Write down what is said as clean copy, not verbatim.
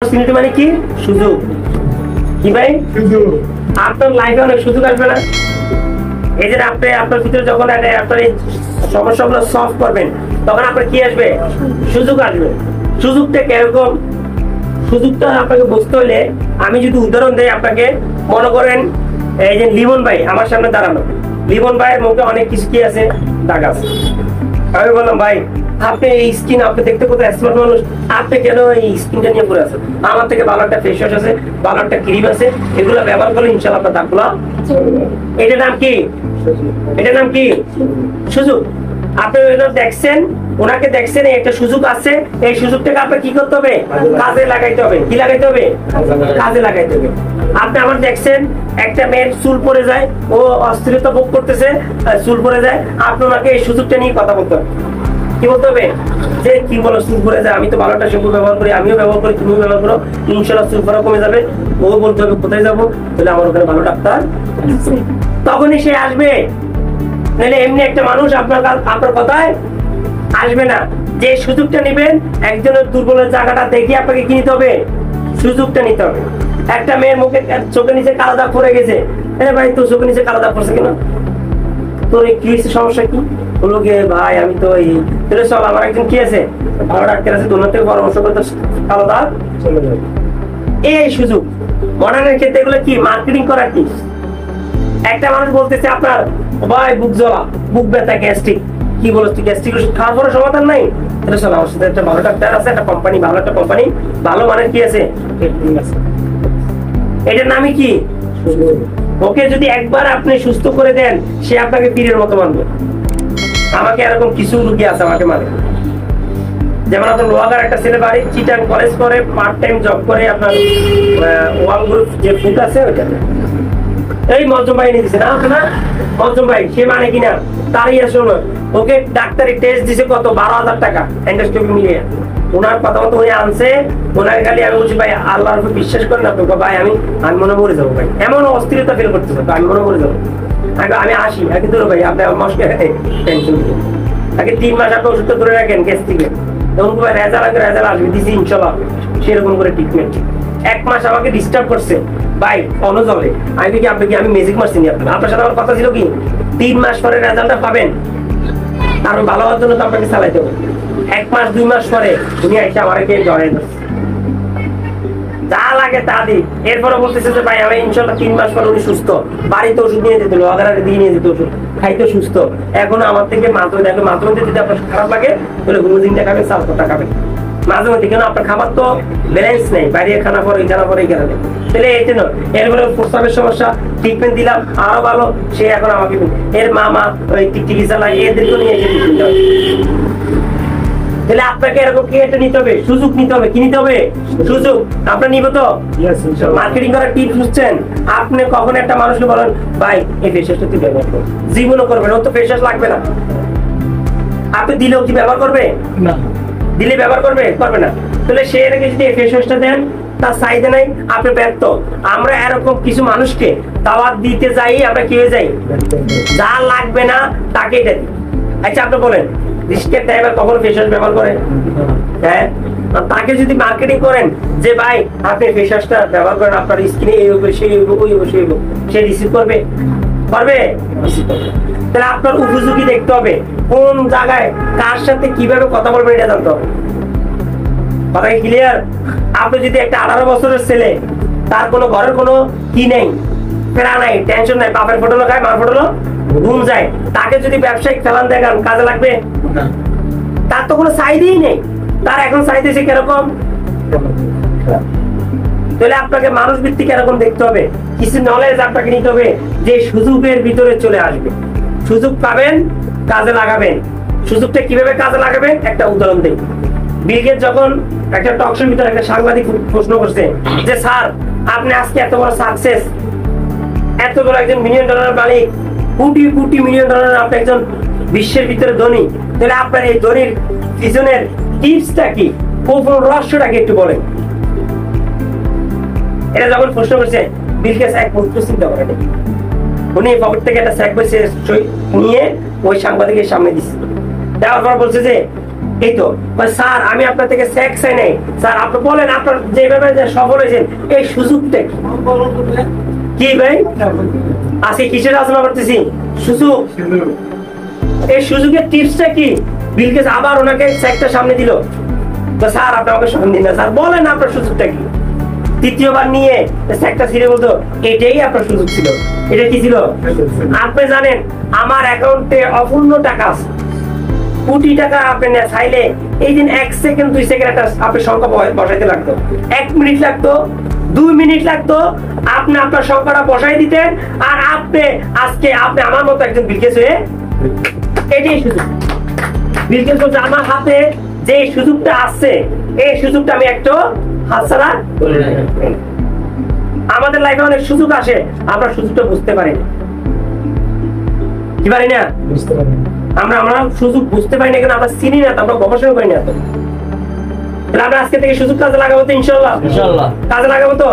Opportunity মানে কি? সুযোগ। কি ভাই? সুযোগ। আপনার লাইফে অনেক সুযোগ আসবে না? এই যে আপনি আপনার ভিতরে যখন আপনার এই সমস্যাগুলো সলভ করবেন তখন আপনার কি আসবে? সুযোগ আসবে। সুযোগটা কিরকম? সুযোগটা আপনাকে বুঝতে হলে আমি যদি উদাহরণ দেই আপনাকে, মনে করেন এই যে লিমন ভাই আমার সামনে দাঁড়ানো, লিমন ভাইয়ের মুখে অনেক কিছু কি আছে? দাগ আছে। আমি বললাম ভাই আপনি এই স্কিন, আপনি দেখতে কত স্মার্ট মানুষ, আপনি কেন এই স্কিনটা নিয়ে পড়ে আছেন? আমার থেকে ভালো একটা ফেস ওয়াশ আছে, ভালো একটা ক্রিম আছে, এগুলো ব্যবহার করলে ইনশাআল্লাহ আপনার দাগগুলো। এটার নাম কি? এটার নাম কি? সুযোগ। আপনি দেখছেন, ওনাকে দেখছেন একটা সুযোগ আছে, এই সুযোগটাকে আপনার কি করতে হবে? কাজে লাগাইতে হবে। কি লাগাইতে হবে? কাজে লাগাইতে হবে। আপনি আমার দেখছেন একটা মেয়ের চুল পড়ে যায়, ও অস্থিরতা ভোগ করতেছে, চুল পড়ে যায়, আপনি ওনাকে এই সুযোগটা নিয়ে কথা বলতে হবে। কি বলতে হবে? যে কি বলো চুল পড়ে যায়, আমি তো ভালো একটা শ্যাম্পু ব্যবহার করি, আমিও ব্যবহার করি, তুমিও ব্যবহার করো, ইনশাআল্লাহ চুল পড়া কমে যাবে। ও বলতে হবে কোথায় যাবো? তাহলে আমার ওখানে ভালো ডাক্তার, তখনই সে আসবে। নাহলে এমনি একটা মানুষ আপনার কথায় আসবে না। যে সুযোগটা নেবেন, একজনের দুর্বলের জায়গাটা দেখে আপনাকে কি নিতে হবে? সুযোগটা নিতে হবে। একটা মেয়ের মুখে চোখের নিচে কালো দাগ পড়ে গেছে, ভাই তোর চোখের নিচে কালো দাগ পড়ছে কেন? তোর কি হয়েছে, সমস্যা কি? বললো গে ভাই আমি তো এই, চল আমার একজন কি আছে ভালো ডাক্তার আছে, তোমার থেকে পরামর্শ করতে কালো দাগ চলে যাবে। এই সুযোগ মডার্নের ক্ষেত্রে এগুলো কি মার্কেটিং করা কি? একটা মানুষ বলতেছে আপনার ভাই বুক জ্বলা, বুক ব্যথা, গ্যাস্ট্রিক, কি বলো তুই গ্যাস্ট্রিক ওষুধ খাওয়ার পরে সমাধান নাই? চল আমার সাথে একটা ভালো ডাক্তার আছে, একটা কোম্পানি, ভালো একটা কোম্পানি, ভালো মানের কি আছে, এটার নামই কি? ওকে যদি একবার আপনি সুস্থ করে দেন, সে আপনাকে পীরের মতো মানবে। আমাকে এরকম কিছু রোগী আছে আমাকে মানে, যেমন আপনার লোহাগার একটা ছেলে বাড়ি চিটাং কলেজ করে, পার্ট টাইম জব করে, আপনার ওয়াল গ্রুপ যে ফুড আছে ওইটা, এই মজুম ভাই নিয়ে দিচ্ছে না আপনার মজুম ভাই, সে মানে কিনা তারই শোনো, ওকে ডাক্তারি টেস্ট দিছে কত? 12,000 টাকা এন্ডোস্কোপি মিলিয়ে। ওনার কথা মতো উনি আনছে, ওনার খালি আমি বলছি ভাই আল্লাহর উপর বিশ্বাস করেন না তো ভাই, আমি মনে মরে যাবো ভাই, এমন অস্থিরতা ফিল করতেছে, আমি মনে মরে যাবো, আমি আসি আগে ধরো ভাই, আপনি মাসকে টেনশন দিন, আগে 3 মাস আপনি ওষুধটা ধরে রাখেন গ্যাস থেকে, তখন ভাই রেজাল্ট আগে রেজাল্ট আসবে, দিছি ইনশাল্লাহ সেরকম করে ট্রিটমেন্ট। 1 মাস আমাকে ডিস্টার্ব করছে ভাই অনজলে, আমি কি আপনি কি আমি ম্যাজিক মারছি নি? আপনার সাথে আমার কথা ছিল কি 3 মাস পরে রেজাল্টটা পাবেন, আর ভালো হওয়ার জন্য তো আপনাকে চালাইতে হবে। 1 মাস 2 মাস পরে উনি এসে আমাকে জড়াই দিচ্ছে, যা লাগে তা দিই। এরপরে বলতেছে যে ভাই আমি ইনশাল্লাহ 3 মাস পরে উনি সুস্থ, বাড়িতে ওষুধ নিয়ে যেত, আগে দিয়ে নিয়ে যেত ওষুধ, খাইতে সুস্থ। এখন আমার থেকে মাত্রা দেখবে, মাত্রা যদি আপনার খারাপ লাগে তাহলে গ্লুজিনটা খাবেন, সালফারটা খাবেন মাঝে মধ্যে, কেন আপনার খাবার তো ব্যালেন্স নেই, বাইরে খানা পরে এই খানা পরে এই খানা নেই, তাহলে এই জন্য এরপরে প্রস্রাবের সমস্যা, ট্রিটমেন্ট দিলাম আরো ভালো, সে এখন আমাকে এর মামা ওই টিকটিকি চালায়, এদেরকে নিয়ে এসে ট্রিটমেন্ট হবে। তাহলে আপনাকে এরকম কি একটা নিতে হবে? সুযোগ নিতে হবে। কি নিতে হবে? সুযোগ। আপনার নিব তো? মার্কেটিং করার টিপস বুঝছেন? আপনি কখন একটা মানুষকে বলেন ভাই এই ফেস ওয়াশটা তুই ব্যবহার কর, জীবনও করবেন, ও তো ফেস ওয়াশ লাগবে না, আপনি দিলেও কি ব্যবহার করবে? না। দিলে ব্যবহার করবে? করবে না। তাহলে সে এটাকে যদি এই ফেস ওয়াশটা দেন, তার চাহিদা নাই, আপনি ব্যর্থ। আমরা এরকম কিছু মানুষকে দাওয়াত দিতে যাই, আমরা কি হয়ে যাই? যা লাগবে না তাকে এটা দিই। আচ্ছা আপনি বলেন রিস্কের টাইমে কখনো ফেস ওয়াশ ব্যবহার করেন? হ্যাঁ, তাকে যদি মার্কেটিং করেন যে ভাই আপনি ফেস ওয়াশটা ব্যবহার করেন, আপনার স্কিনে এই হবে সেই হবে ওই হবে সেই হবে, সে রিসিভ করবে? পারবে? তাহলে আপনার উপযোগী দেখতে হবে, কোন জায়গায় কার সাথে কিভাবে কথা বলবেন এটা জানতে হবে। কথা কি ক্লিয়ার? আপনি যদি একটা 18 বছরের ছেলে, তার কোনো ঘরের কোনো কি নেই, ফেরা নাই, টেনশন নাই, বাপের ফটো খায় মার ফটো ঘুম যায়, তাকে যদি ব্যবসায়িক চালান দেখান কাজে লাগবে? তার তো কোনো চাহিদাই নেই, তার এখন চাইতেছে কিরকম? তাহলে আপনাকে মানুষ ভিত্তিক এরকম দেখতে হবে, কিছু নলেজ আপনাকে নিতে হবে, যে সুযোগের ভিতরে চলে আসবে। সুযোগ পাবেন, কাজে লাগাবেন। সুযোগটা কিভাবে কাজে লাগাবেন একটা উদাহরণ দিই। বিল গেটস যখন একটা টক শোর ভিতরে একটা সাংবাদিক প্রশ্ন করছে যে স্যার আপনি আজকে এত বড় সাকসেস, এত বড় একজন $1 মিলিয়ন মালিক, কোটি কোটি $1 মিলিয়ন, আপনি একজন বিশ্বের ভিতরে ধনী, তাহলে আপনার এই ধনীর পিছনের টিপসটা কি, কোন রহস্যটা কি একটু বলেন। এটা যখন প্রশ্ন করছে, বিল গেটস এক মুহূর্ত চিন্তা করেন, উনি পকেট থেকে একটা চেক বই নিয়ে ওই সাংবাদিকের সামনে দিচ্ছে, দেওয়ার পর বলছে যে এই তো স্যার আমি আপনার থেকে চেক চাই নাই স্যার, আপনি বলেন আপনার যেভাবে যে সফল হয়েছেন এই সুযোগটা কি ভাই? আজকে কিসের আলোচনা করতেছি? সুযোগ। এই সুযোগের টিপসটা কি? বিল গেটস আবার ওনাকে চেকটা সামনে দিল, তো স্যার আপনি আমাকে সামনে দিন না স্যার, বলেন আপনার সুযোগটা কি? তৃতীয়বার নিয়ে চেকটা ছিঁড়ে বলতো এটাই আপনার সুযোগ ছিল। এটা কি ছিল? আপনি জানেন আমার অ্যাকাউন্টে অপূর্ণ টাকা আছে, কোটি টাকা আপনি চাইলে এই দিন 1 সেকেন্ড 2 সেকেন্ড একটা আপনি সংখ্যা বসাইতে লাগতো, 1 মিনিট লাগতো, 2 মিনিট লাগতো, আপনি আপনার সংখ্যাটা বসাই দিতেন আর আপনি আজকে আপনি আমার মতো একজন বিল গেটস হয়ে, এটাই সুযোগ। বিল গেটস বলছে আমার হাতে যে সুযোগটা আছে এই সুযোগটা আমি একটু হাতছাড়া করি না। আমাদের লাইফে অনেক সুযোগ আসে, আমরা সুযোগটা বুঝতে পারি না, কি পারি না? আমরা সুযোগ বুঝতে পারি না, কেন আমরা চিনি না, আমরা গবেষণা করি না। তাহলে আমরা আজকে থেকে সুযোগ কাজে লাগাবো তো, ইনশাল্লাহ কাজে লাগাবো তো।